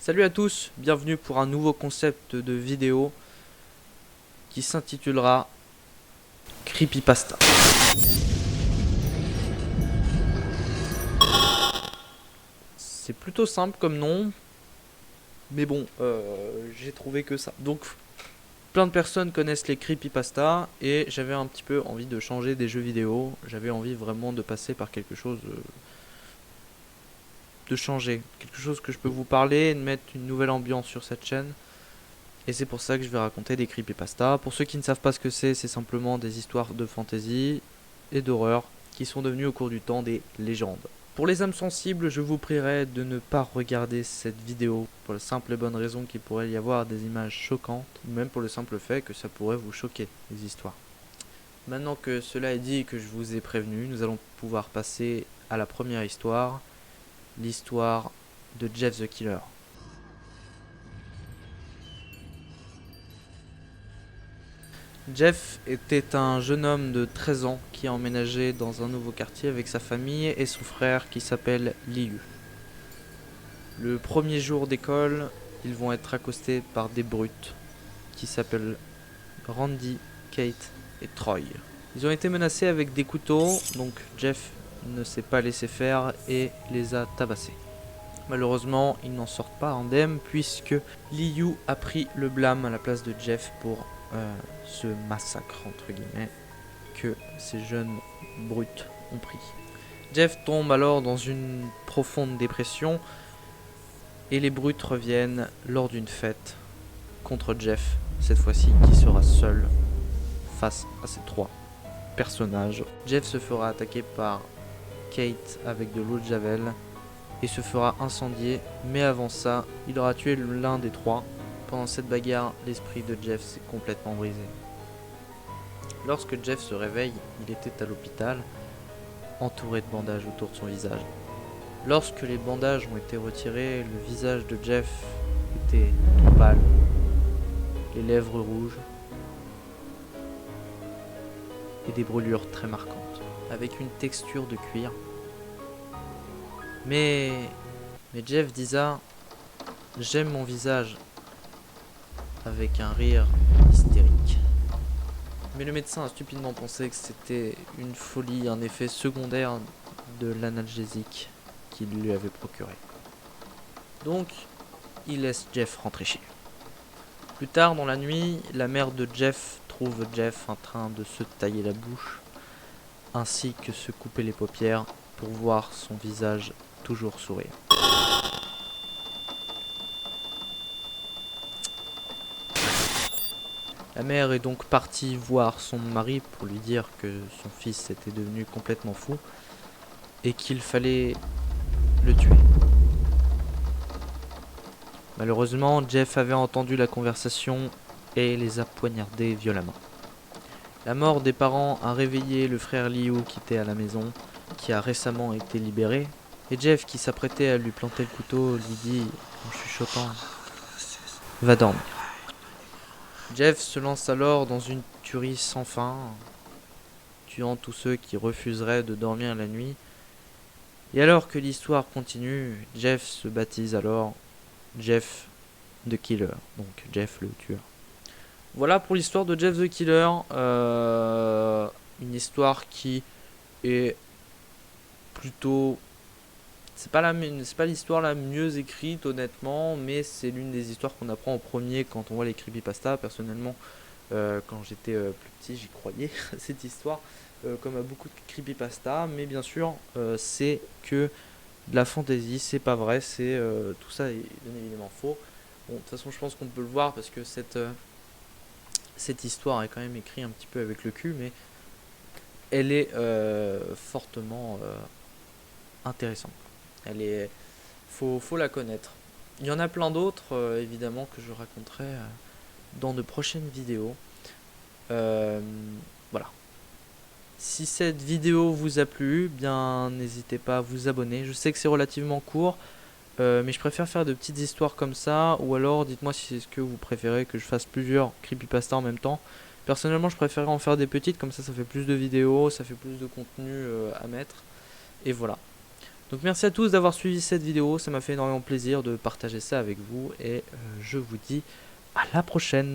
Salut à tous, bienvenue pour un nouveau concept de vidéo qui s'intitulera Creepypasta. C'est plutôt simple comme nom, mais bon, j'ai trouvé que ça. Donc, plein de personnes connaissent les creepypasta et j'avais un petit peu envie de changer des jeux vidéo. J'avais envie vraiment de passer par quelque chose de changer, quelque chose que je peux vous parler et de mettre une nouvelle ambiance sur cette chaîne. Et c'est pour ça que je vais raconter des creepypasta. Pour ceux qui ne savent pas ce que c'est simplement des histoires de fantasy et d'horreur qui sont devenues au cours du temps des légendes. Pour les âmes sensibles, je vous prierai de ne pas regarder cette vidéo pour la simple et bonne raison qu'il pourrait y avoir des images choquantes, ou même pour le simple fait que ça pourrait vous choquer, les histoires. Maintenant que cela est dit et que je vous ai prévenu, nous allons pouvoir passer à la première histoire, l'histoire de Jeff the Killer. Jeff était un jeune homme de 13 ans qui a emménagé dans un nouveau quartier avec sa famille et son frère qui s'appelle Liu. Le premier jour d'école, ils vont être accostés par des brutes qui s'appellent Randy, Kate et Troy. Ils ont été menacés avec des couteaux, donc Jeff ne s'est pas laissé faire et les a tabassés. Malheureusement, ils n'en sortent pas indemnes puisque Liu a pris le blâme à la place de Jeff pour ce massacre entre guillemets que ces jeunes brutes ont pris. Jeff tombe alors dans une profonde dépression et les brutes reviennent lors d'une fête contre Jeff, cette fois-ci qui sera seul face à ces trois personnages. Jeff se fera attaquer par Kate avec de l'eau de javel et se fera incendier, mais avant ça, il aura tué l'un des trois. Pendant cette bagarre, l'esprit de Jeff s'est complètement brisé. Lorsque Jeff se réveille, il était à l'hôpital, entouré de bandages autour de son visage. Lorsque les bandages ont été retirés, le visage de Jeff était tout pâle, les lèvres rouges et des brûlures très marquantes, avec une texture de cuir. Mais Jeff disait « J'aime mon visage » avec un rire hystérique. Mais le médecin a stupidement pensé que c'était une folie, un effet secondaire de l'analgésique qu'il lui avait procuré. Donc, il laisse Jeff rentrer chez lui. Plus tard dans la nuit, la mère de Jeff trouve Jeff en train de se tailler la bouche, ainsi que se couper les paupières pour voir son visage toujours sourire. La mère est donc partie voir son mari pour lui dire que son fils était devenu complètement fou et qu'il fallait le tuer. Malheureusement, Jeff avait entendu la conversation et les a poignardés violemment. La mort des parents a réveillé le frère Liu qui était à la maison, qui a récemment été libéré, et Jeff qui s'apprêtait à lui planter le couteau lui dit en chuchotant « Va dormir ». Jeff se lance alors dans une tuerie sans fin, tuant tous ceux qui refuseraient de dormir la nuit. Et alors que l'histoire continue, Jeff se baptise alors Jeff the Killer, donc Jeff le tueur. Voilà pour l'histoire de Jeff the Killer, une histoire qui est plutôt... C'est pas l'histoire la mieux écrite honnêtement, mais c'est l'une des histoires qu'on apprend en premier quand on voit les creepypasta. Personnellement, quand j'étais plus petit, j'y croyais à cette histoire, comme à beaucoup de creepypasta, mais bien sûr, c'est que de la fantaisie, c'est pas vrai, c'est tout ça est bien évidemment faux. Bon, de toute façon, je pense qu'on peut le voir parce que cette histoire est quand même écrite un petit peu avec le cul, mais elle est fortement intéressante. Faut la connaître. Il y en a plein d'autres, évidemment, que je raconterai dans de prochaines vidéos. Voilà. Si cette vidéo vous a plu, bien n'hésitez pas à vous abonner. Je sais que c'est relativement court, mais je préfère faire de petites histoires comme ça, ou alors dites-moi si c'est ce que vous préférez, que je fasse plusieurs creepypasta en même temps. Personnellement, je préférerais en faire des petites, comme ça fait plus de vidéos, ça fait plus de contenu à mettre, et voilà. Donc merci à tous d'avoir suivi cette vidéo, ça m'a fait énormément plaisir de partager ça avec vous et je vous dis à la prochaine.